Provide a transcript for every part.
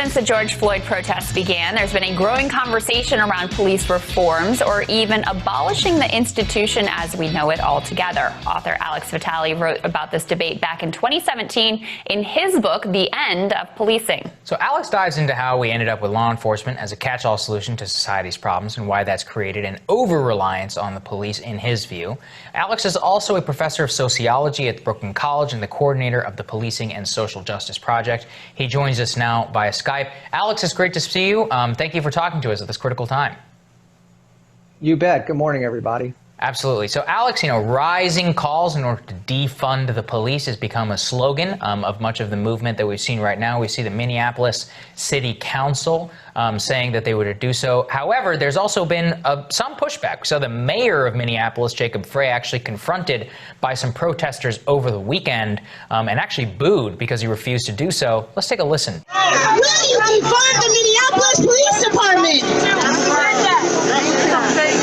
Since the George Floyd protests began, there's been a growing conversation around police reforms or even abolishing the institution as we know it altogether. Author Alex Vitale wrote about this debate back in 2017 in his book, The End of Policing. So Alex dives into how we ended up with law enforcement as a catch-all solution to society's problems and why that's created an over-reliance on the police in his view. Alex is also a professor of sociology at Brooklyn College and the coordinator of the Policing and Social Justice Project. He joins us now via Skype. Alex, it's great to see you. Thank you for talking to us at this critical time. You bet. Good morning, everybody. Absolutely. So, Alex, rising calls in order to defund the police has become a slogan of much of the movement that we've seen right now. We see the Minneapolis City Council saying that they would do so. However, there's also been some pushback. So the mayor of Minneapolis, Jacob Frey, actually confronted by some protesters over the weekend and actually booed because he refused to do so. Let's take a listen. Will you defund the Minneapolis Police Department?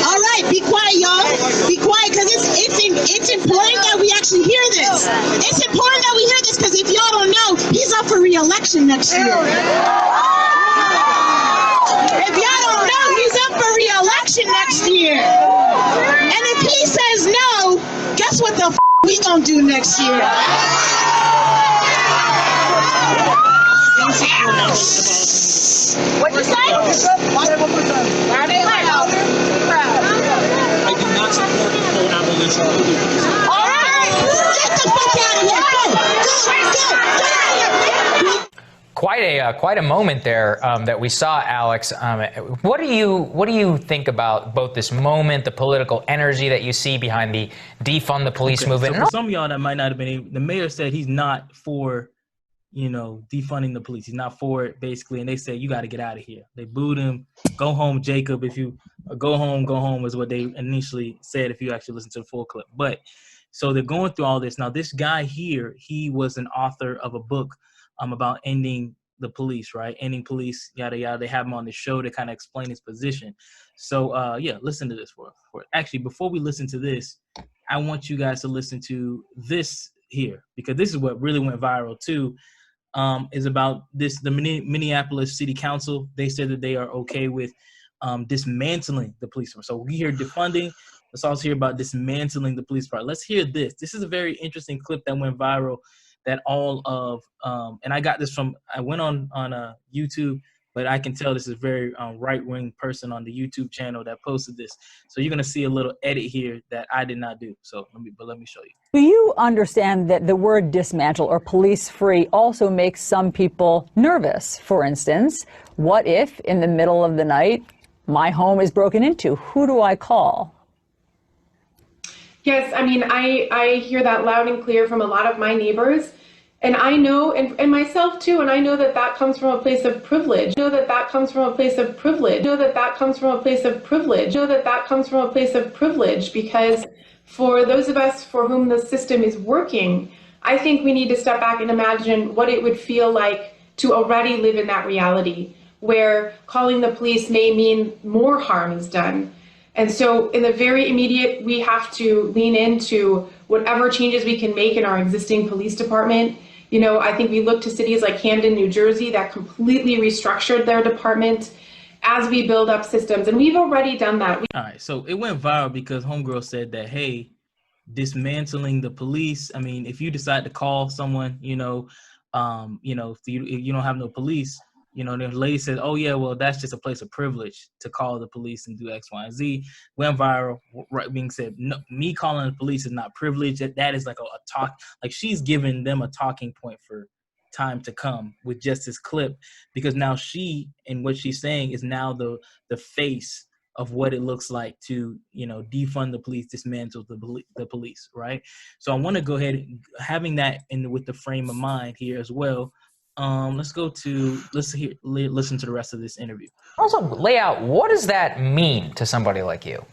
All right, be quiet, y'all. Be quiet, because it's important that we actually hear this. It's important that we hear this, because if y'all don't know, he's up for re-election next year. If y'all don't know, he's up for re-election next year. And if he says no, guess what the we gonna do next year? What'd you say? Are they loud? I do not support the full abolition of the police. All right, get the fuck out of here! Go, get out of here! Quite a moment there that we saw, Alex. What do you think about both this moment, the political energy that you see behind the defund the police movement? So for some of y'all that might not have been able, the mayor said he's not for, defunding the police. He's not for it, basically. And they said, you got to get out of here. They booed him. Go home, Jacob. If you go home is what they initially said if you actually listen to the full clip. But so they're going through all this. Now, this guy here, he was an author of a book about ending the police, right? Ending police, yada, yada. They have him on the show to kind of explain his position. So, yeah, listen to this for actually, before we listen to this, I want you guys to listen to this here, because this is what really went viral too. Is about the Minneapolis City Council. They said that they are okay with dismantling the police force. So we hear defunding. Let's also hear about dismantling the police part. Let's hear this. This is a very interesting clip that went viral. That all of and I got this from, I went on YouTube, but I can tell this is a very right-wing person on the YouTube channel that posted this. So you're gonna see a little edit here that I did not do. So let me show you. Do you understand that the word dismantle or police free also makes some people nervous? For instance, what if in the middle of the night my home is broken into? Who do I call? Yes, I mean, I hear that loud and clear from a lot of my neighbors. And I know, and myself too, and I know that that comes from a place of privilege. Know that that comes from a place of privilege. Know that that comes from a place of privilege. Know that that comes from a place of privilege, because for those of us for whom the system is working, I think we need to step back and imagine what it would feel like to already live in that reality, where calling the police may mean more harm is done. And so in the very immediate, we have to lean into whatever changes we can make in our existing police department. I think we look to cities like Camden, New Jersey, that completely restructured their department as we build up systems. And we've already done that. All right, so it went viral because Homegirl said that, hey, dismantling the police. I mean, if you decide to call someone, if you don't have no police, the lady said, oh, yeah, well, that's just a place of privilege to call the police and do X, Y, and Z. Went viral, right, being said, no, me calling the police is not privilege. That is like a talk. Like, she's giving them a talking point for time to come with just this clip, because now she, and what she's saying is now the face of what it looks like to, defund the police, dismantle the police, right? So I want to go ahead, having that with the frame of mind here as well. Let's listen to the rest of this interview. Also, lay out, what does that mean to somebody like you?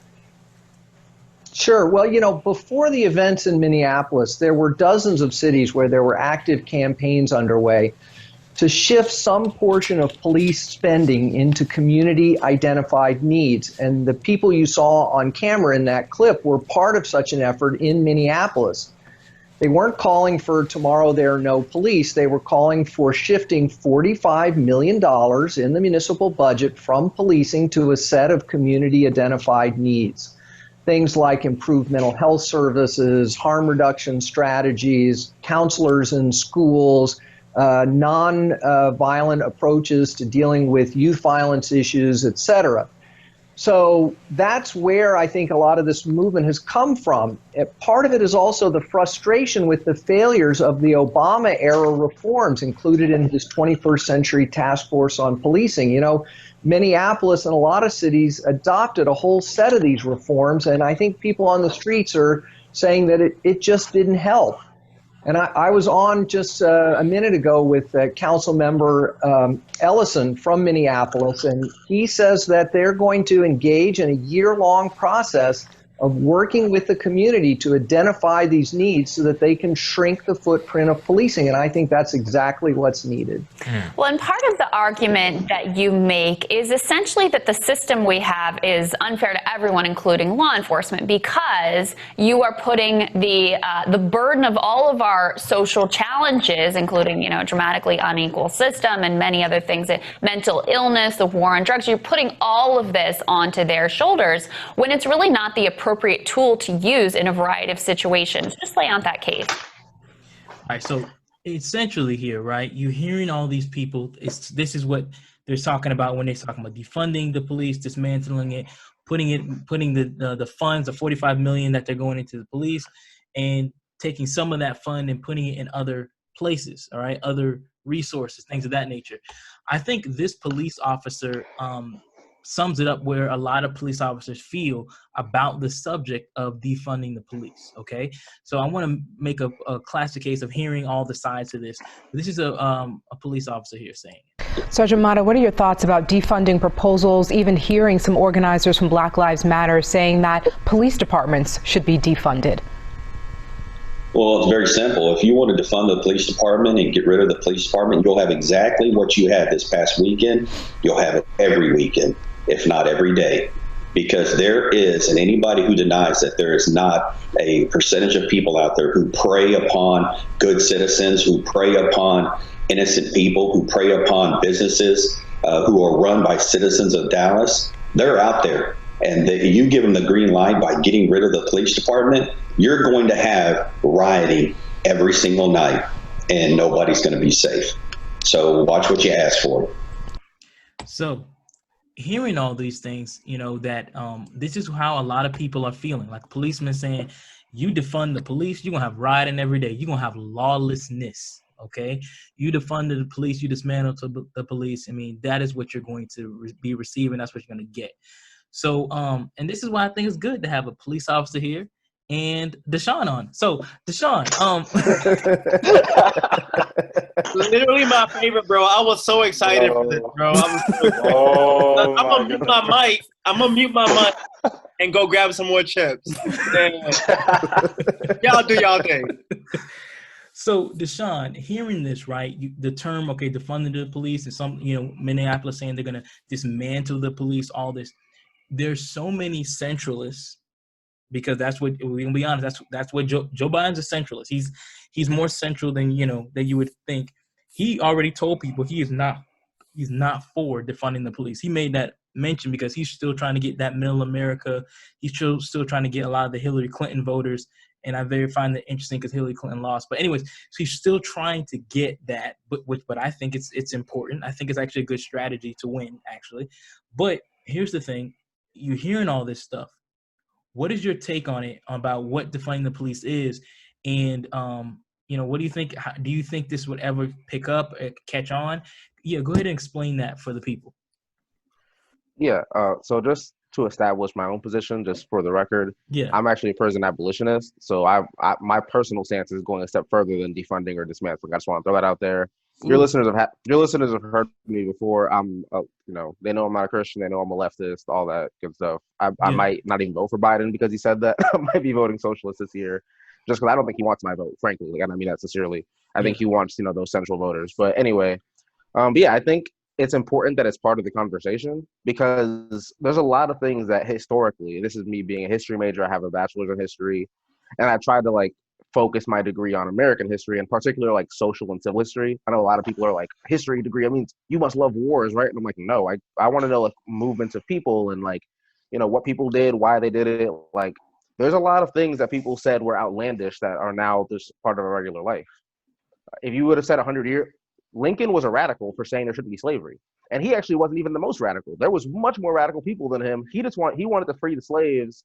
Sure. Well, before the events in Minneapolis, there were dozens of cities where there were active campaigns underway to shift some portion of police spending into community-identified needs. And the people you saw on camera in that clip were part of such an effort in Minneapolis. They weren't calling for tomorrow there are no police. They were calling for shifting $45 million in the municipal budget from policing to a set of community identified needs. Things like improved mental health services, harm reduction strategies, counselors in schools, non-violent approaches to dealing with youth violence issues, et cetera. So that's where I think a lot of this movement has come from. Part of it is also the frustration with the failures of the Obama era reforms included in his 21st century task force on policing. You know, Minneapolis and a lot of cities adopted a whole set of these reforms, and I think people on the streets are saying that it just didn't help. And I was on just a minute ago with Council Member Ellison from Minneapolis, and he says that they're going to engage in a year-long process of working with the community to identify these needs so that they can shrink the footprint of policing. And I think that's exactly what's needed. Well, and part of the argument that you make is essentially that the system we have is unfair to everyone, including law enforcement, because you are putting the burden of all of our social challenges, including, you know, a dramatically unequal system and many other things, mental illness, the war on drugs, you're putting all of this onto their shoulders when it's really not the appropriate tool to use in a variety of situations. Just lay out that case. All right, so essentially here, right, you're hearing all these people, this is what they're talking about when they're talking about defunding the police, dismantling it, putting the funds, the 45 million that they're going into the police, and taking some of that fund and putting it in other places, all right, other resources, things of that nature. I think this police officer sums it up where a lot of police officers feel about the subject of defunding the police, okay? So I want to make a classic case of hearing all the sides of this. This is a police officer here saying it. Sergeant Mata, what are your thoughts about defunding proposals, even hearing some organizers from Black Lives Matter saying that police departments should be defunded? Well, it's very simple. If you want to defund the police department and get rid of the police department, you'll have exactly what you had this past weekend. You'll have it every weekend, if not every day, because there is, and anybody who denies that there is not a percentage of people out there who prey upon good citizens, who prey upon innocent people, who prey upon businesses who are run by citizens of Dallas, they're out there. And you give them the green light by getting rid of the police department, you're going to have rioting every single night, and nobody's going to be safe. So watch what you ask for. So hearing all these things, you know, that this is how a lot of people are feeling. Like policemen saying, you defund the police, you're going to have rioting every day. You're going to have lawlessness, okay? You defund the police, you dismantle the police. I mean, that is what you're going to be receiving. That's what you're going to get. So, and this is why I think it's good to have a police officer here and Deshaun on. So, Deshaun, literally my favorite, bro. I was so excited for this, bro. I'm gonna mute my mic. I'm gonna mute my mic and go grab some more chips. Y'all do y'all thing. So, Deshaun, hearing this, right, the term, okay, defunding the police, and some, you know, Minneapolis saying they're going to dismantle the police, all this. There's so many centralists, because that's what, we're going to be honest, that's what Joe Biden's a centralist. He's more central than, you know, than you would think. He already told people he's not for defunding the police. He made that mention because he's still trying to get that middle America. He's still trying to get a lot of the Hillary Clinton voters. And I find that interesting because Hillary Clinton lost. But anyways, so he's still trying to get that, but I think it's important. I think it's actually a good strategy to win, actually. But here's the thing. You're hearing all this stuff. What is your take on it, about what defunding the police is? And, you know, what do you think? Do you think this would ever pick up, catch on? Yeah, go ahead and explain that for the people. Yeah, so just to establish my own position, just for the record, yeah, I'm actually a prison abolitionist. So my personal stance is going a step further than defunding or dismantling. I just want to throw that out there. Your listeners have heard me before. I'm, you know, they know I'm not a Christian. They know I'm a leftist. All that good stuff. I might not even vote for Biden because he said that. I might be voting socialist this year, just because I don't think he wants my vote. Frankly, and I mean that sincerely. I think he wants, you know, those central voters. But anyway, but yeah, I think it's important that it's part of the conversation, because there's a lot of things that historically, this is me being a history major, I have a bachelor's in history, and I tried to like focus my degree on American history, and particularly like social and civil history. I know a lot of people are like, history degree, I mean, you must love wars, right? And I'm like, no, I want to know like movements of people and like, you know, what people did, why they did it. Like, there's a lot of things that people said were outlandish that are now just part of our regular life. If you would have said 100 years, Lincoln was a radical for saying there shouldn't be slavery. And he actually wasn't even the most radical. There was much more radical people than him. He wanted to free the slaves.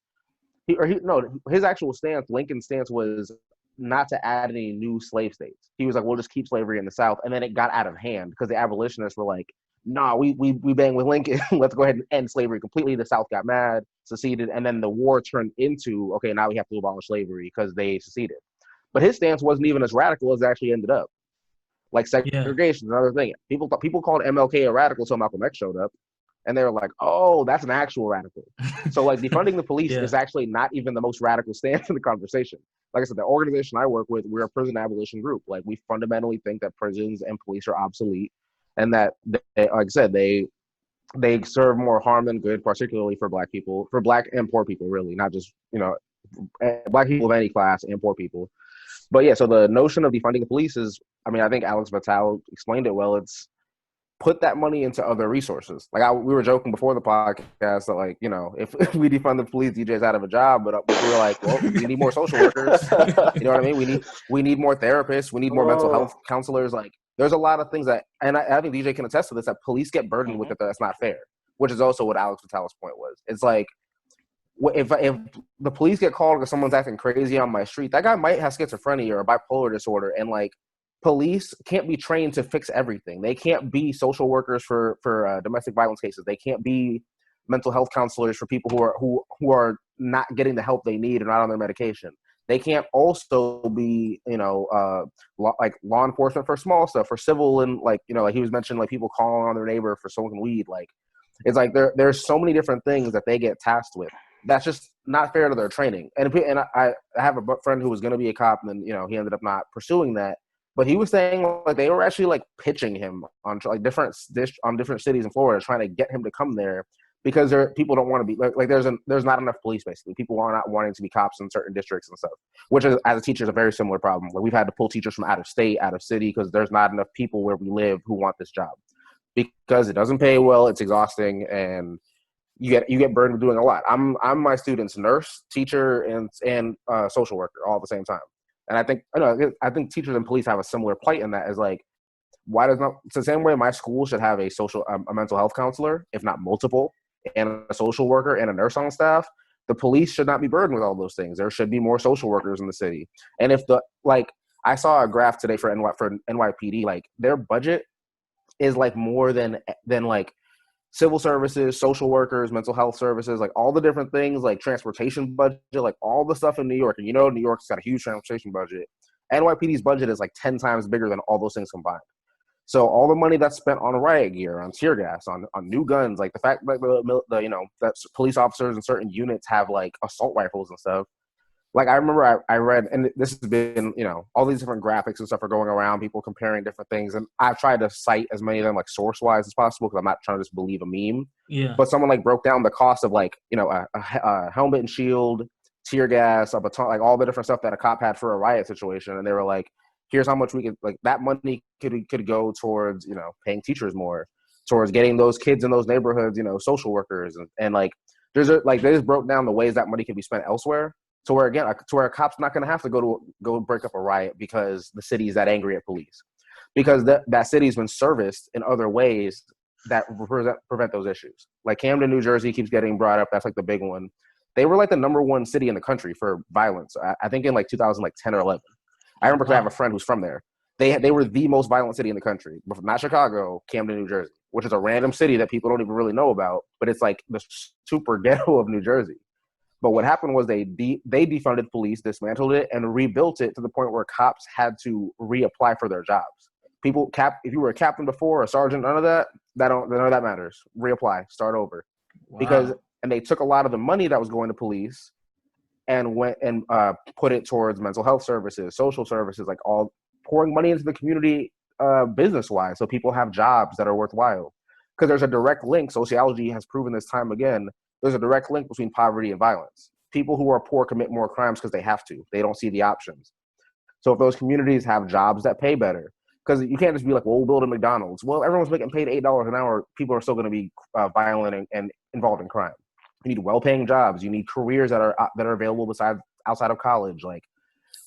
His actual stance, Lincoln's stance, was not to add any new slave states. He was like, we'll just keep slavery in the South. And then it got out of hand because the abolitionists were like, nah, we bang with Lincoln. Let's go ahead and end slavery completely. The South got mad, seceded, and then the war turned into, okay, now we have to abolish slavery because they seceded. But his stance wasn't even as radical as it actually ended up. Like segregation is another thing. People called MLK a radical until Malcolm X showed up. And they were like, oh, that's an actual radical. So like defunding the police is actually not even the most radical stance in the conversation. Like I said, the organization I work with, we're a prison abolition group. Like we fundamentally think that prisons and police are obsolete, and that like I said, they serve more harm than good, particularly for Black people, for Black and poor people, really, not just, you know, Black people of any class and poor people. But yeah, so the notion of defunding the police is, I mean, I think Alex Vitale explained it well. It's put that money into other resources. Like we were joking before the podcast that, like, you know, if we defund the police, DJ's out of a job. But we were like, well, we need more social workers. You know what I mean? We need more therapists. We need more mental health counselors. Like, there's a lot of things that, and I think DJ can attest to this, that police get burdened with it. That's not fair. Which is also what Alex Vitale's point was. It's like, if the police get called because someone's acting crazy on my street, that guy might have schizophrenia or a bipolar disorder, and like, police can't be trained to fix everything. They can't be social workers for domestic violence cases. They can't be mental health counselors for people who are not getting the help they need or not on their medication. They can't also be, you know, like law enforcement for small stuff, for civil, and like, you know, like he was mentioning, like people calling on their neighbor for smoking weed. Like, it's like there's so many different things that they get tasked with. That's just not fair to their training. And I have a friend who was going to be a cop, and then, you know, he ended up not pursuing that. But he was saying like they were actually like pitching him on like different cities in Florida, trying to get him to come there because people don't want to be like there's not enough police. Basically, people are not wanting to be cops in certain districts and stuff. Which is, as a teacher, is a very similar problem. Like we've had to pull teachers from out of state, out of city, because there's not enough people where we live who want this job because it doesn't pay well, it's exhausting, and you get burdened with doing a lot. I'm my student's nurse, teacher, and social worker all at the same time. And I think teachers and police have a similar plight in that, is like, why does not, it's the same way my school should have a mental health counselor, if not multiple, and a social worker and a nurse on staff. The police should not be burdened with all those things. There should be more social workers in the city. And if I saw a graph today for NYPD, like their budget is like more than like civil services, social workers, mental health services, like all the different things, like transportation budget, like all the stuff in New York. And you know, New York's got a huge transportation budget. NYPD's budget is like 10 times bigger than all those things combined. So all the money that's spent on riot gear, on tear gas, on new guns, like the fact that you know, that police officers in certain units have like assault rifles and stuff. Like I remember I read, and this has been, you know, all these different graphics and stuff are going around, people comparing different things. And I've tried to cite as many of them like source-wise as possible because I'm not trying to just believe a meme. Yeah. But someone like broke down the cost of like, you know, a helmet and shield, tear gas, a baton, like all the different stuff that a cop had for a riot situation. And they were like, here's how much we could, like that money could go towards, you know, paying teachers more, towards getting those kids in those neighborhoods, you know, social workers. And like, they just broke down the ways that money can be spent elsewhere. To where a cop's not going to have to go break up a riot because the city is that angry at police, because that city's been serviced in other ways that prevent those issues. Like Camden, New Jersey keeps getting brought up. That's like the big one. They were like the #1 city in the country for violence. I think in like 2010 or 11. I remember because I have a friend who's from there. They were the most violent city in the country, not Chicago, Camden, New Jersey, which is a random city that people don't even really know about, but it's like the super ghetto of New Jersey. But what happened was they defunded police, dismantled it, and rebuilt it to the point where cops had to reapply for their jobs. If you were a captain before, a sergeant, none of that matters. Reapply, start over. Wow. And they took a lot of the money that was going to police and went and put it towards mental health services, social services, like all pouring money into the community business-wise, so people have jobs that are worthwhile. Because there's a direct link. Sociology has proven this time again. There's a direct link between poverty and violence. People who are poor commit more crimes because they have to. They don't see the options. So if those communities have jobs that pay better, because you can't just be like, well, we'll build a McDonald's. Well, everyone's getting paid $8 an hour. People are still going to be violent and involved in crime. You need well-paying jobs. You need careers that are available outside of college. Like,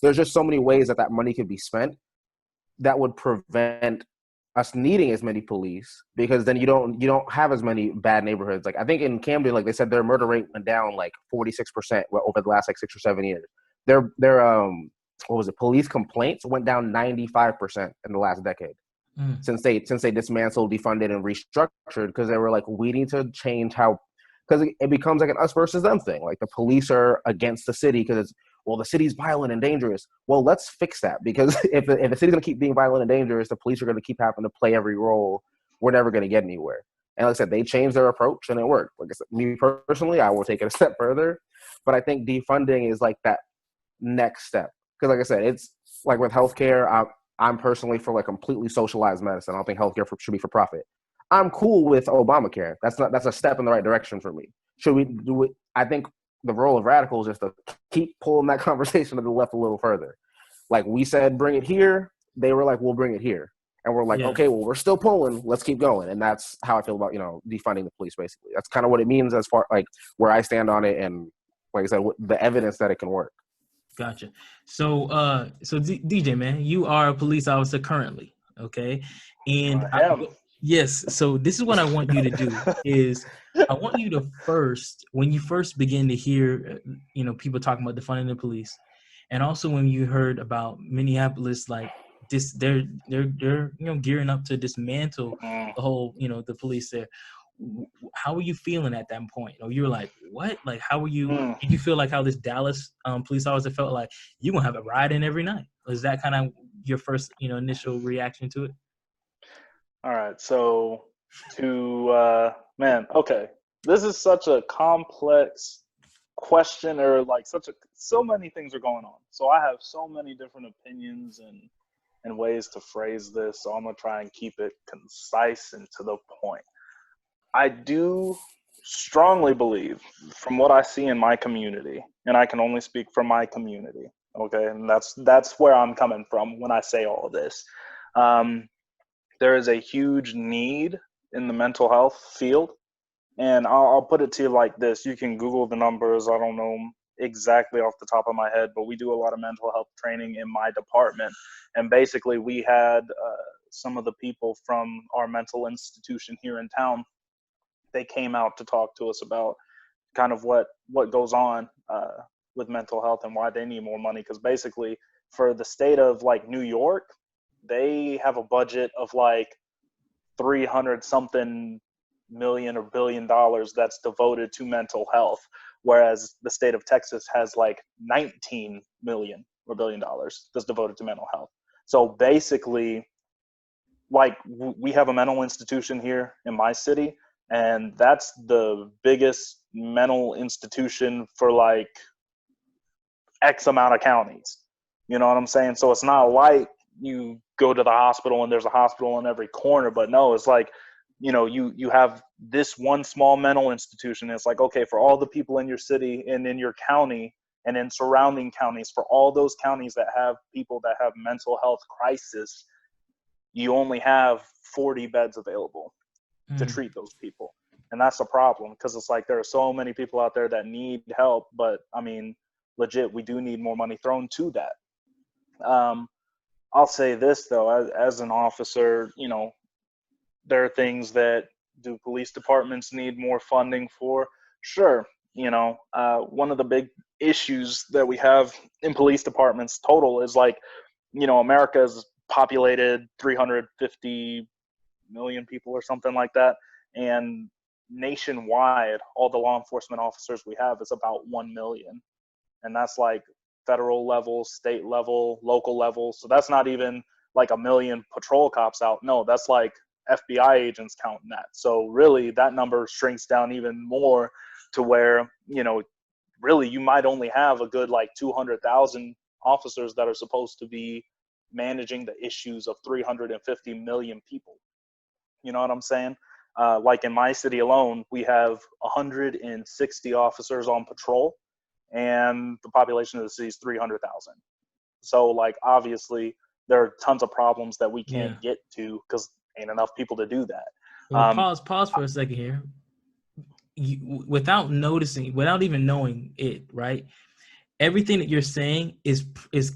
there's just so many ways that money could be spent that would prevent us needing as many police, because then you don't have as many bad neighborhoods. Like, I think in Camden, like they said, their murder rate went down like 46% over the last like 6 or 7 years. Their what was it? Police complaints went down 95% in the last decade since they dismantled, defunded, and restructured, because they were like, we need to change how, because it becomes like an us versus them thing. Like, the police are against the city because it's, well, the city's violent and dangerous. Well, let's fix that, because if the city's going to keep being violent and dangerous, the police are going to keep having to play every role. We're never going to get anywhere. And like I said, they changed their approach and it worked. Like I said, me personally, I will take it a step further, but I think defunding is like that next step. Because like I said, it's like with healthcare, I'm personally for like completely socialized medicine. I don't think healthcare should be for profit. I'm cool with Obamacare. That's a step in the right direction for me. Should we do it? I think the role of radicals is to keep pulling that conversation to the left a little further. Like, we said, bring it here. They were like, we'll bring it here. And we're like, okay, well, we're still pulling. Let's keep going. And that's how I feel about, defunding the police, basically. That's kind of what it means as far, like, where I stand on it. And like I said, the evidence that it can work. Gotcha. So, DJ, man, you are a police officer currently, okay? And yes, so this is what I want you to do is I want you to when you first begin to hear, people talking about defunding the police, and also when you heard about Minneapolis, like this, they're gearing up to dismantle the whole, the police there. How were you feeling at that point? You were like, what? Like, how were you? Did you feel like how this Dallas police officer felt like you gonna have a riot in every night? Was that kind of your first, initial reaction to it? All right, so okay, this is such a complex question, or like so many things are going on. So I have so many different opinions and ways to phrase this. So I'm gonna try and keep it concise and to the point. I do strongly believe, from what I see in my community, and I can only speak for my community, okay, and that's where I'm coming from when I say all of this. There is a huge need in the mental health field, and I'll put it to you like this. You can Google the numbers. I don't know exactly off the top of my head, but we do a lot of mental health training in my department, and basically we had some of the people from our mental institution here in town. They came out to talk to us about kind of what goes on with mental health and why they need more money. Because basically, for the state of like New York, they have a budget of like 300 something million or $1 billion that's devoted to mental health, whereas the state of Texas has like 19 million or $1 billion that's devoted to mental health. So basically, like, we have a mental institution here in my city, and that's the biggest mental institution for like X amount of counties. You know what I'm saying? So it's not like you go to the hospital and there's a hospital in every corner, but no, it's like, you have this one small mental institution. It's like, okay, for all the people in your city and in your county and in surrounding counties, for all those counties that have people that have mental health crisis, you only have 40 beds available to treat those people. And that's a problem, because it's like there are so many people out there that need help, but I mean, legit, we do need more money thrown to that. I'll say this though, as an officer, there are things that do police departments need more funding for? Sure. One of the big issues that we have in police departments total is like, America is populated 350 million people or something like that, and nationwide all the law enforcement officers we have is about 1 million, and that's like federal level, state level, local level. So that's not even like 1 million patrol cops out. No, that's like FBI agents counting that. So really that number shrinks down even more to where, really you might only have a good like 200,000 officers that are supposed to be managing the issues of 350 million people. You know what I'm saying? Like in my city alone, we have 160 officers on patrol, and the population of the city is 300,000. So like obviously there are tons of problems that we can't get to because ain't enough people to do that. Well, pause for a second here. Without noticing, without even knowing it, right? Everything that you're saying is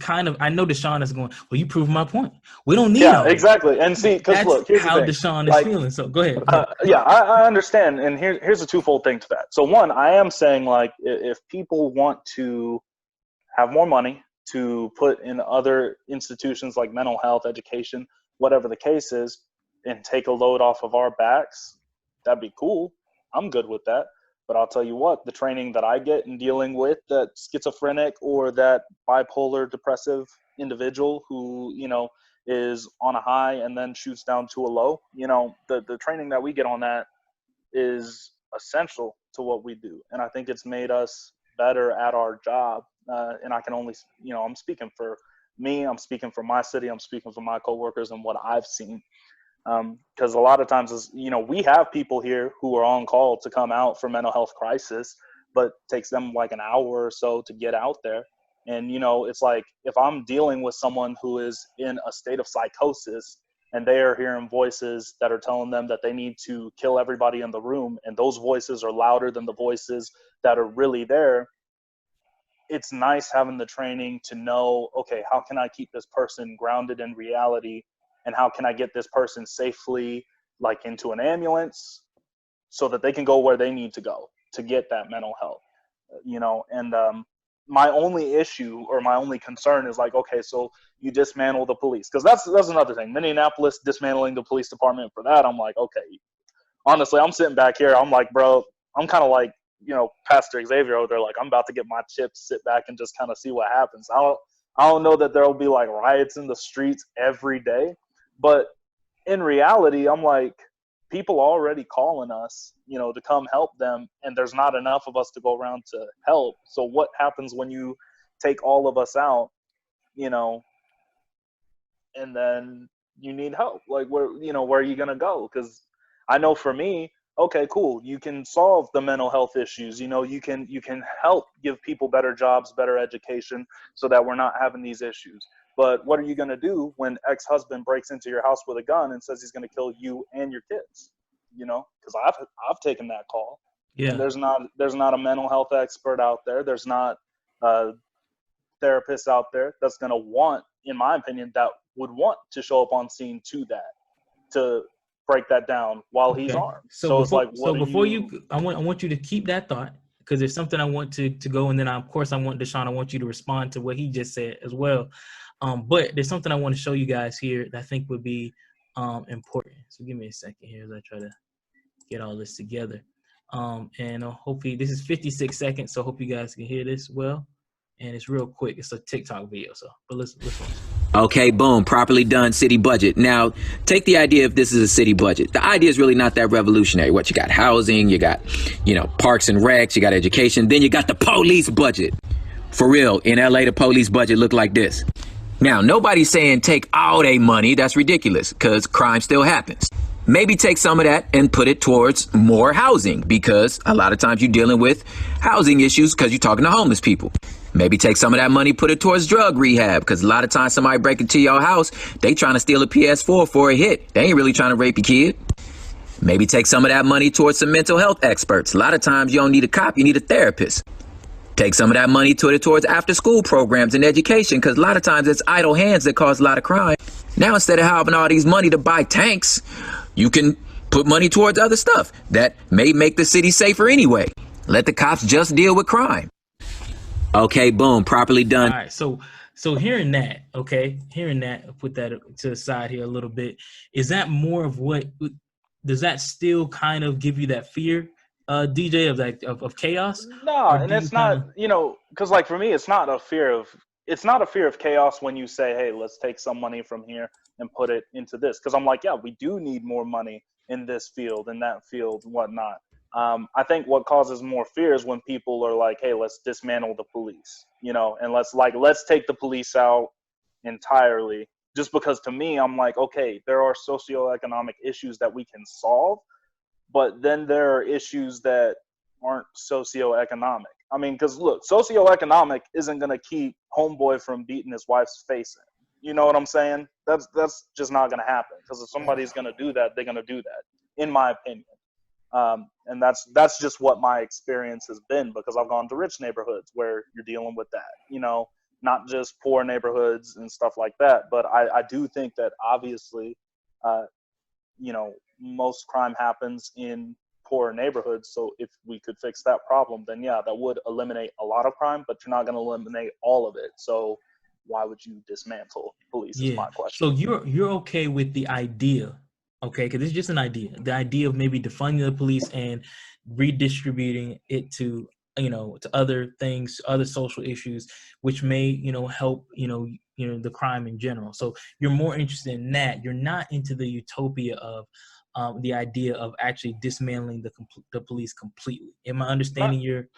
kind of. I know Deshaun is going. Well, you proved my point. We don't need. Yeah, exactly. And see, because look, here's how the thing. Deshaun is feeling. So go ahead. Yeah, I understand. And here's a twofold thing to that. So one, I am saying like if people want to have more money to put in other institutions like mental health, education, whatever the case is, and take a load off of our backs, that'd be cool. I'm good with that. But I'll tell you what, the training that I get in dealing with that schizophrenic or that bipolar depressive individual who, you know, is on a high and then shoots down to a low, you know, the training that we get on that is essential to what we do. And I think it's made us better at our job. And I can only, you know, I'm speaking for me, I'm speaking for my city, I'm speaking for my coworkers and what I've seen. Because a lot of times is, you know, we have people here who are on call to come out for mental health crisis, but it takes them like an hour or so to get out there. And, you know, it's like if I'm dealing with someone who is in a state of psychosis and they are hearing voices that are telling them that they need to kill everybody in the room, and those voices are louder than the voices that are really there, it's nice having the training to know, okay, how can I keep this person grounded in reality? And how can I get this person safely, like into an ambulance so that they can go where they need to go to get that mental health, you know? And my only issue or my only concern is like, okay, so you dismantle the police. Because that's another thing. Minneapolis dismantling the police department for that, I'm like, okay. Honestly, I'm sitting back here. I'm like, bro, I'm kind of like, you know, Pastor Xavier over there, like, I'm about to get my chips, sit back and just kind of see what happens. I don't know that there will be like riots in the streets every day. But in reality, I'm like, people are already calling us, you know, to come help them, and there's not enough of us to go around to help. So what happens when you take all of us out, you know, and then you need help? Like, where are you going to go? Because I know for me, okay, cool, you can solve the mental health issues. You know, you can help give people better jobs, better education so that we're not having these issues. But what are you going to do when ex-husband breaks into your house with a gun and says he's going to kill you and your kids? You know, because I've taken that call. Yeah. And there's not a mental health expert out there. There's not a therapist out there that's going to want, in my opinion, that would want to show up on scene to break that down while he's armed. So it's like, I want you to keep that thought, because there's something I want to go, and then I want Deshaun, I want you to respond to what he just said as well. But there's something I want to show you guys here that I think would be important. So give me a second here as I try to get all this together. And hopefully this is 56 seconds, so I hope you guys can hear this well. And it's real quick. It's a TikTok video, but listen. Okay, boom, properly done city budget. Now, take the idea if this is a city budget. The idea is really not that revolutionary. What you got? Housing, you got, parks and recs, you got education, then you got the police budget. For real, in LA, the police budget look like this. Now, nobody's saying take all their money. That's ridiculous, because crime still happens. Maybe take some of that and put it towards more housing, because a lot of times you're dealing with housing issues because you're talking to homeless people. Maybe take some of that money, put it towards drug rehab, because a lot of times somebody break into your house, they trying to steal a PS4 for a hit. They ain't really trying to rape your kid. Maybe take some of that money towards some mental health experts. A lot of times you don't need a cop, you need a therapist. Take some of that money, put it towards after school programs and education, because a lot of times it's idle hands that cause a lot of crime. Now, instead of having all these money to buy tanks, you can put money towards other stuff that may make the city safer anyway. Let the cops just deal with crime. Okay, boom, properly done. All right, so hearing that, put that to the side here a little bit. Is that more of what, does that still kind of give you that fear, DJ, of chaos? No, and it's not, because like for me, it's not a fear of chaos when you say, hey, let's take some money from here and put it into this. Because I'm like, yeah, we do need more money in this field, in that field, whatnot. I think what causes more fear is when people are like, hey, let's dismantle the police, and let's take the police out entirely. Just because to me, I'm like, okay, there are socioeconomic issues that we can solve, but then there are issues that aren't socioeconomic. I mean, because look, socioeconomic isn't going to keep homeboy from beating his wife's face in. You know what I'm saying? That's just not going to happen, because if somebody's going to do that, they're going to do that, in my opinion. And that's just what my experience has been, because I've gone to rich neighborhoods where you're dealing with that, not just poor neighborhoods and stuff like that. But I do think that obviously, most crime happens in poor neighborhoods. So if we could fix that problem, then yeah, that would eliminate a lot of crime, but you're not going to eliminate all of it. So why would you dismantle police is my question. So you're okay with the idea, okay, because it's just an idea, the idea of maybe defunding the police and redistributing it to to other things, other social issues, which may help the crime in general. So you're more interested in that. You're not into the utopia of the idea of actually dismantling the police completely. Am I understanding your?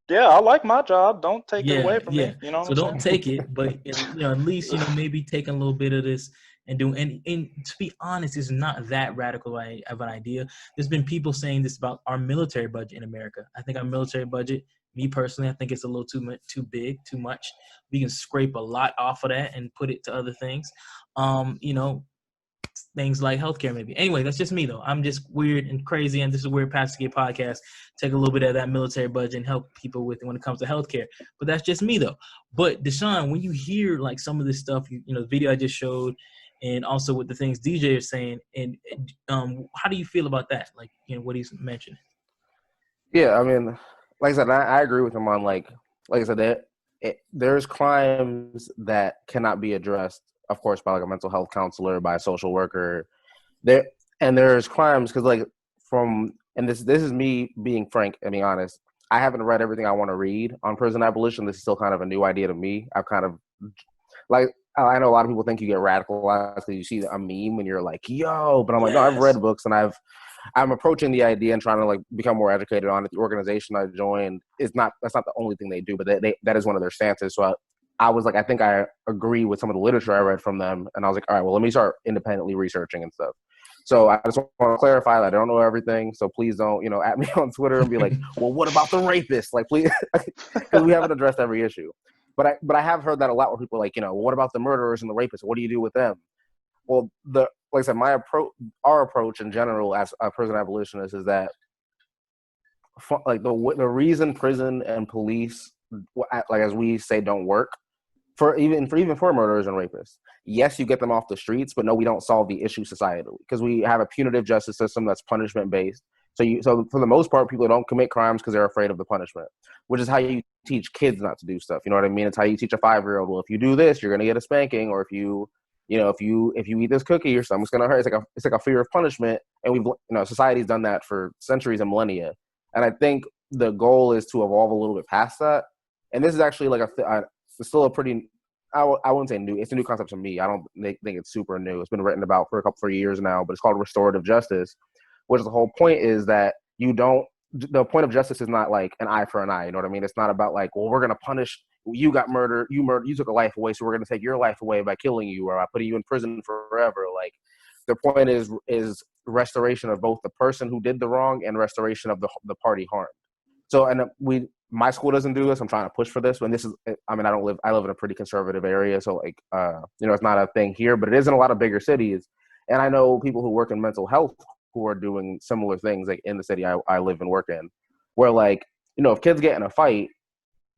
Yeah, I like my job. Don't take it away from me. You know what so I'm don't saying? take it, but at least maybe taking a little bit of this and doing. And to be honest, it's not that radical of an idea. There's been people saying this about our military budget in America. I think our military budget, me personally, I think it's a little too big, too much. We can scrape a lot off of that and put it to other things. Things like healthcare, maybe. Anyway, that's just me, though. I'm just weird and crazy, and this is a Weird Pastor Gay podcast. Take a little bit of that military budget and help people with it when it comes to healthcare. But that's just me, though. But Deshaun, when you hear like some of this stuff, the video I just showed, and also with the things DJ is saying, and how do you feel about that? Like, what he's mentioning. Yeah, I mean, like I said, I agree with him on like I said, there's crimes that cannot be addressed, of course, by like a mental health counselor, by a social worker. There's crimes because this is me being frank and being honest. I haven't read everything I want to read on prison abolition. This is still kind of a new idea to me. I've kind of I know a lot of people think you get radicalized because you see a meme and you're like, yo, but I'm like, no, I've read books and I'm approaching the idea and trying to like become more educated on it. The organization I joined that's not the only thing they do, but that is one of their stances. So I was like, I think I agree with some of the literature I read from them. And I was like, all right, well, let me start independently researching and stuff. So I just want to clarify that I don't know everything. So please don't, at me on Twitter and be like, well, what about the rapists? Like, please, because we haven't addressed every issue. But I have heard that a lot where people are like, what about the murderers and the rapists? What do you do with them? Well, like I said, our approach in general as a prison abolitionist is that like the reason prison and police, like as we say, don't work for murderers and rapists. Yes, you get them off the streets, but no, we don't solve the issue societally because we have a punitive justice system that's punishment based. So for the most part, people don't commit crimes because they're afraid of the punishment, which is how you teach kids not to do stuff. You know what I mean? It's how you teach a 5-year-old. Well, if you do this, you're going to get a spanking, or if you eat this cookie, your stomach's going to hurt. It's like a fear of punishment, and we've society's done that for centuries and millennia. And I think the goal is to evolve a little bit past that. And this is actually like it's still a pretty, I wouldn't say new. It's a new concept to me. I don't think it's super new. It's been written about for years now, but it's called restorative justice, which the whole point is that the point of justice is not like an eye for an eye. You know what I mean? It's not about like, well, we're going to punish, you got murdered, you took a life away, so we're going to take your life away by killing you or by putting you in prison forever. Like the point is restoration of both the person who did the wrong and restoration of the party harmed. So, and my school doesn't do this. I'm trying to push for this. And this is, I live in a pretty conservative area. So like, it's not a thing here, but it is in a lot of bigger cities. And I know people who work in mental health who are doing similar things like in the city I live and work in, where like, if kids get in a fight,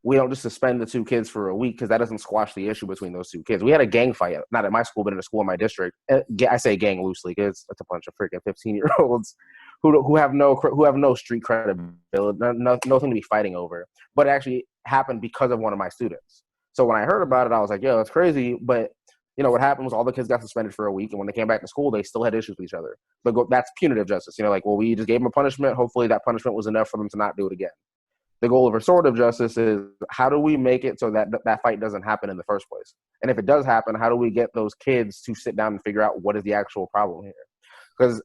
we don't just suspend the 2 kids for a week because that doesn't squash the issue between those 2 kids. We had a gang fight, not at my school, but in a school in my district. I say gang loosely because it's a bunch of freaking 15-year-olds who have no street credibility, nothing to be fighting over. But it actually happened because of one of my students. So when I heard about it, I was like, yo, that's crazy. But what happened was all the kids got suspended for a week, and when they came back to school, they still had issues with each other. But that's punitive justice. Like, well, we just gave them a punishment. Hopefully that punishment was enough for them to not do it again. The goal of restorative justice is how do we make it so that that fight doesn't happen in the first place? And if it does happen, how do we get those kids to sit down and figure out what is the actual problem here? Because,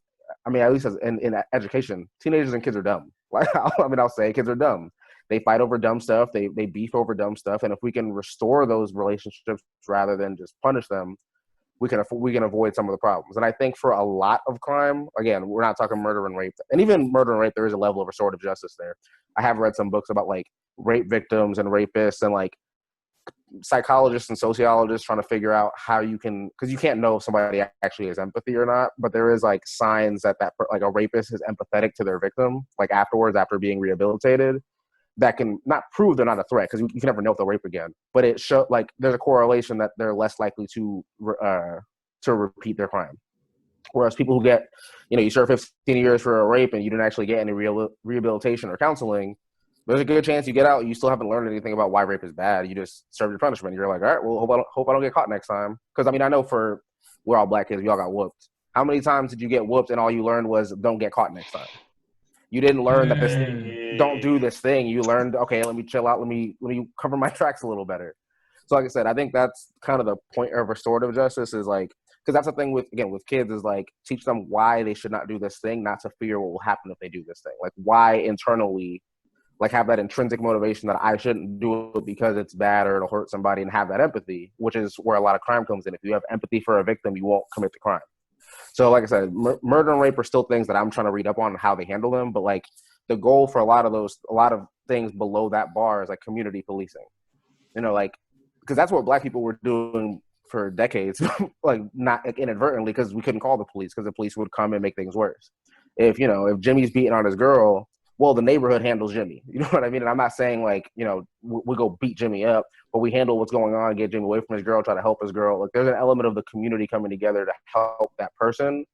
at least in education, teenagers and kids are dumb. I'll say kids are dumb. They fight over dumb stuff. They beef over dumb stuff. And if we can restore those relationships rather than just punish them, we can avoid some of the problems. And I think for a lot of crime, again, we're not talking murder and rape. And even murder and rape, there is a level of restorative justice there. I have read some books about like rape victims and rapists and like psychologists and sociologists trying to figure out how you can, because you can't know if somebody actually has empathy or not, but there is like signs that like a rapist is empathetic to their victim, like afterwards, after being rehabilitated, that can not prove they're not a threat, because you can never know if they'll rape again, but it show like there's a correlation that they're less likely to repeat their crime. Whereas people who get, you serve 15 years for a rape and you didn't actually get any rehabilitation or counseling, there's a good chance you get out, you still haven't learned anything about why rape is bad. You just served your punishment. You're like, all right, well, hope I don't get caught next time. Because, I know we're all black kids, we all got whooped. How many times did you get whooped and all you learned was don't get caught next time? You didn't learn that don't do this thing. You learned, okay, let me chill out. Let me cover my tracks a little better. So like I said, I think that's kind of the point of restorative justice, is like, because that's the thing with kids, is like teach them why they should not do this thing, not to fear what will happen if they do this thing. Like why internally, like have that intrinsic motivation that I shouldn't do it because it's bad or it'll hurt somebody, and have that empathy, which is where a lot of crime comes in. If you have empathy for a victim, you won't commit the crime. So like I said, murder and rape are still things that I'm trying to read up on how they handle them. But like the goal for a lot of things below that bar is like community policing, like, because that's what black people were doing for decades, like not like inadvertently, because we couldn't call the police because the police would come and make things worse. If Jimmy's beating on his girl, well, the neighborhood handles Jimmy. You know what I mean? And I'm not saying like, we go beat Jimmy up, but we handle what's going on, get Jimmy away from his girl, try to help his girl. Like there's an element of the community coming together to help that person.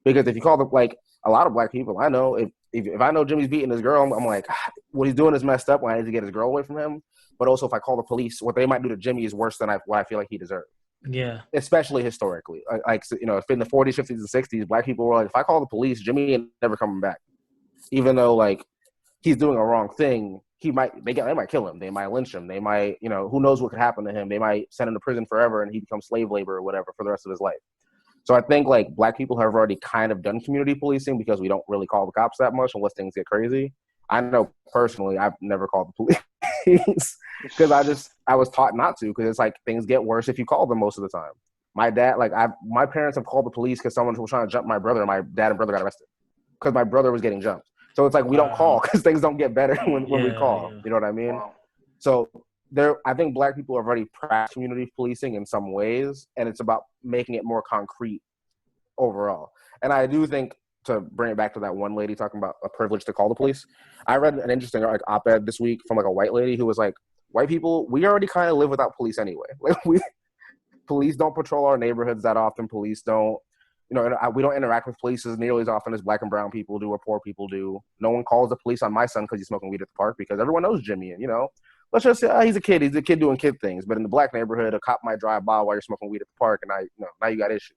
Because if you call like a lot of black people, I know if I know Jimmy's beating his girl, I'm like, what he's doing is messed up. I need to get his girl away from him. But also if I call the police, what they might do to Jimmy is worse than what I feel like he deserves. Yeah. Especially historically. Like if in the 40s, 50s, and 60s, black people were like, if I call the police, Jimmy ain't never coming back. Even though like he's doing a wrong thing, they might kill him. They might lynch him. They might, who knows what could happen to him. They might send him to prison forever and he becomes slave labor or whatever for the rest of his life. So I think like black people have already kind of done community policing because we don't really call the cops that much unless things get crazy. I know personally, I've never called the police because I was taught not to, because it's like things get worse if you call them most of the time. My dad, my parents have called the police because someone was trying to jump my brother, and my dad and brother got arrested because my brother was getting jumped. So it's like we don't call because things don't get better when we call. Yeah. You know what I mean? Wow. So I think black people have already practiced community policing in some ways, and it's about making it more concrete overall. And I do think, to bring it back to that one lady talking about a privilege to call the police, I read an interesting op-ed this week from a white lady who was like, white people, we already kind of live without police anyway. Police don't patrol our neighborhoods that often. Police don't, we don't interact with police as nearly as often as black and brown people do or poor people do. No one calls the police on my son because he's smoking weed at the park, because everyone knows Jimmy. And, let's just say he's a kid. He's a kid doing kid things. But in the black neighborhood, a cop might drive by while you're smoking weed at the park, and now you got issues.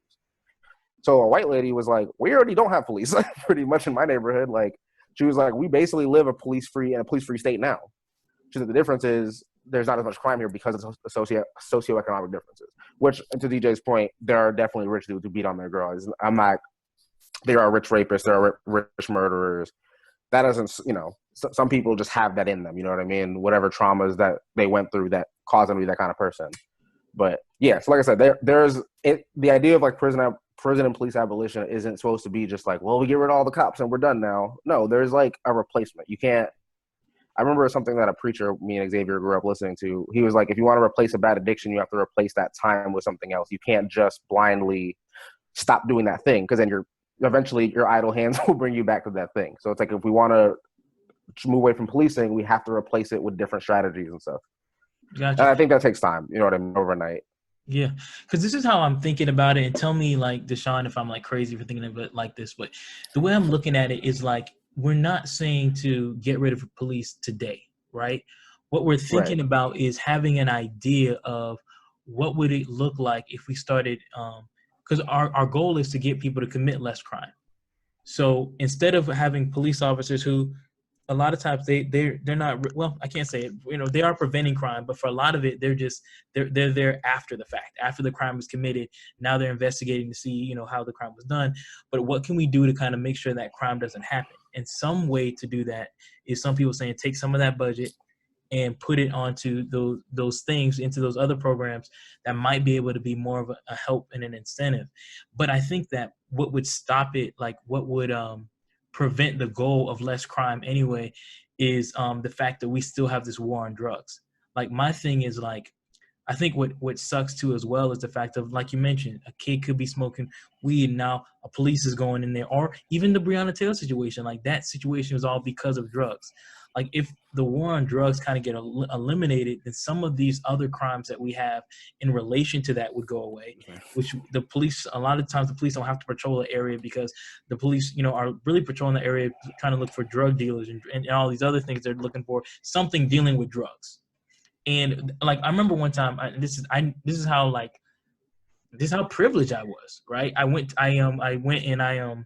So a white lady was like, we already don't have police pretty much in my neighborhood. Like, she was like, we basically live in a police-free state now. She said the difference is there's not as much crime here because of socioeconomic differences, which, to DJ's point, there are definitely rich dudes who beat on their girls. There are rich rapists, there are rich murderers. That doesn't, some people just have that in them, you know what I mean? Whatever traumas that they went through that caused them to be that kind of person. But yeah, so like I said, the idea of like prison and police abolition isn't supposed to be just like, well, we get rid of all the cops and we're done now. No, there's like a replacement. You can't. I remember something that a preacher, me and Xavier grew up listening to. He was like, if you want to replace a bad addiction, you have to replace that time with something else. You can't just blindly stop doing that thing, because then eventually your idle hands will bring you back to that thing. So it's like, if we want to move away from policing, we have to replace it with different strategies and stuff. Gotcha. And I think that takes time, you know what I mean, overnight. Yeah, because this is how I'm thinking about it. And tell me, like, Deshaun, if I'm like crazy for thinking of it like this. But the way I'm looking at it is like, we're not saying to get rid of police today, right? What we're thinking about is having an idea of what would it look like if we started, because our goal is to get people to commit less crime. So instead of having police officers who, a lot of times they're not, well, I can't say it, they are preventing crime, but for a lot of it, they're there after the fact, after the crime was committed. Now they're investigating to see, how the crime was done. But what can we do to kind of make sure that crime doesn't happen? And some way to do that is some people saying, take some of that budget and put it onto those things, into those other programs that might be able to be more of a help and an incentive. But I think that what would stop it, like what would prevent the goal of less crime anyway is the fact that we still have this war on drugs. Like, my thing is, like, I think what sucks too as well is the fact of, like you mentioned, a kid could be smoking weed and now a police is going in there, or even the Breonna Taylor situation. Like, that situation was all because of drugs. Like, if the war on drugs kind of get eliminated, then some of these other crimes that we have in relation to that would go away, which the police, a lot of times the police don't have to patrol the area because the police, you know, are really patrolling the area trying to look for drug dealers and all these other things they're looking for, something dealing with drugs. And like, I remember one time, this is how privileged I was, right? I went and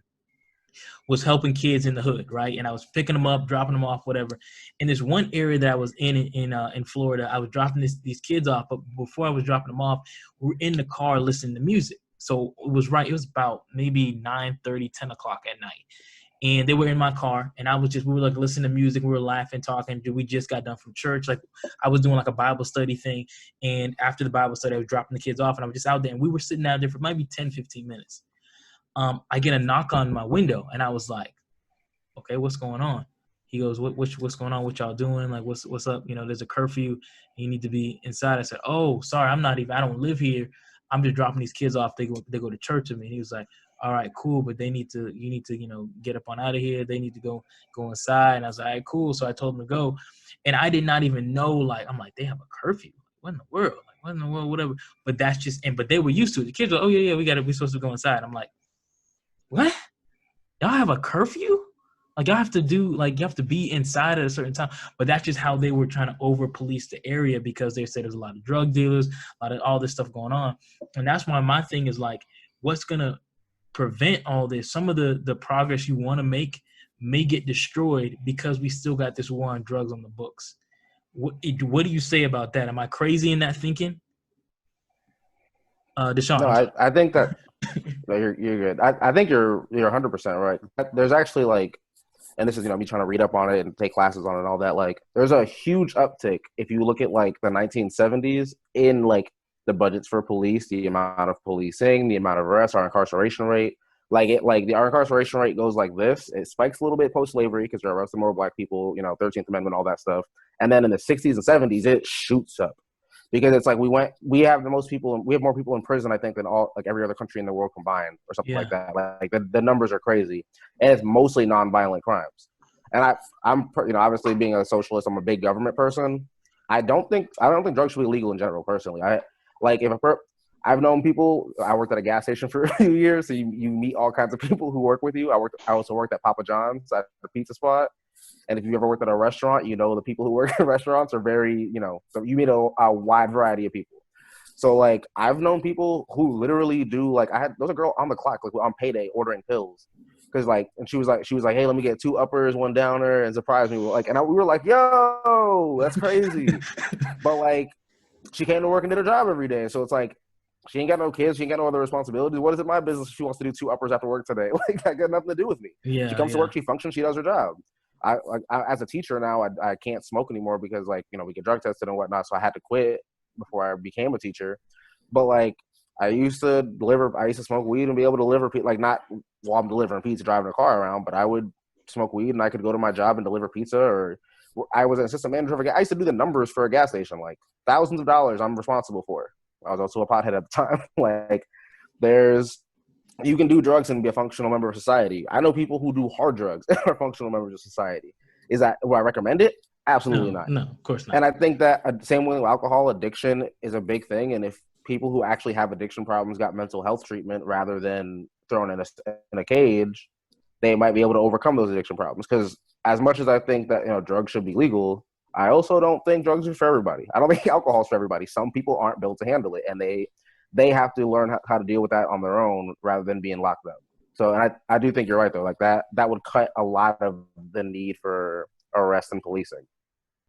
was helping kids in the hood, right? And I was picking them up, dropping them off, whatever. In this one area that I was in Florida, I was dropping these kids off, but before I was dropping them off, we were in the car listening to music. So it was about maybe 9:30, 10 o'clock at night. And they were in my car, and we were like listening to music, we were laughing, talking. We just got done from church. Like, I was doing like a Bible study thing. And after the Bible study, I was dropping the kids off, and I was just out there, and we were sitting out there for maybe 10, 15 minutes. I get a knock on my window, and I was like, okay, what's going on? He goes, what's going on? What y'all doing? Like, what's up? You know, there's a curfew. You need to be inside. I said, oh, sorry, I don't live here. I'm just dropping these kids off. They go to church with me. And he was like, all right, cool, but you need to, you know, get up on out of here. They need to go inside. And I was like, all right, cool. So I told them to go. And I did not even know, like, I'm like, they have a curfew. What in the world? Like, what in the world? Whatever. But that's just, but they were used to it. The kids were, oh yeah, we're supposed to go inside. I'm like, what? Y'all have a curfew? Like, you have to be inside at a certain time. But that's just how they were trying to over police the area, because they said there's a lot of drug dealers, a lot of all this stuff going on. And that's why my thing is, like, what's going to prevent all this? Some of the progress you want to make may get destroyed because we still got this war on drugs on the books. What do you say about that? Am I crazy in that thinking? Deshaun? No, I think that no, you're good. I think you're 100% right. There's actually, like, and this is, you know, me trying to read up on it and take classes on it and all that. Like, there's a huge uptick if you look at, like, the 1970s in, like, the budgets for police, the amount of policing, the amount of arrests, our incarceration rate. Our incarceration rate goes like this. It spikes a little bit post-slavery because they're arresting more black people, you know, 13th Amendment, all that stuff. And then in the 60s and 70s, it shoots up. Because it's like we have more people in prison, I think, than every other country in the world combined, or something like that. Like, the numbers are crazy, and it's mostly nonviolent crimes. And I'm you know, obviously being a socialist, I'm a big government person. I don't think drugs should be legal in general. Personally, I've known people. I worked at a gas station for a few years, so you meet all kinds of people who work with you. I also worked at Papa John's at the pizza spot. And if you've ever worked at a restaurant, you know the people who work in restaurants are very, you know, so you meet a wide variety of people. So, like, I've known people who literally do, like, there was a girl on the clock, like, on payday ordering pills. Because, like, and she was like, hey, let me get 2 uppers, 1 downer, and surprise me. Like, and we were like, yo, that's crazy. But, like, she came to work and did her job every day. So it's like, she ain't got no kids. She ain't got no other responsibilities. What is it my business if she wants to do 2 uppers after work today? Like, that got nothing to do with me. Yeah, she comes to work, she functions, she does her job. I as a teacher now, I can't smoke anymore because, like, you know, we get drug tested and whatnot. So I had to quit before I became a teacher. But, like, I used to smoke weed and be able to deliver, like, not while I'm delivering pizza, driving a car around, but I would smoke weed and I could go to my job and deliver pizza. Or I was an assistant manager of I used to do the numbers for a gas station, like, thousands of dollars I'm responsible for. I was also a pothead at the time. Like, you can do drugs and be a functional member of society. I know people who do hard drugs and are functional members of society. Would I recommend it? Absolutely not. No, of course not. And I think that same way with alcohol, addiction is a big thing. And if people who actually have addiction problems got mental health treatment rather than thrown in a cage, they might be able to overcome those addiction problems. Because as much as I think that, you know, drugs should be legal, I also don't think drugs are for everybody. I don't think alcohol is for everybody. Some people aren't built to handle it, and they have to learn how to deal with that on their own rather than being locked up. So, and I do think you're right, though. Like, that would cut a lot of the need for arrest and policing.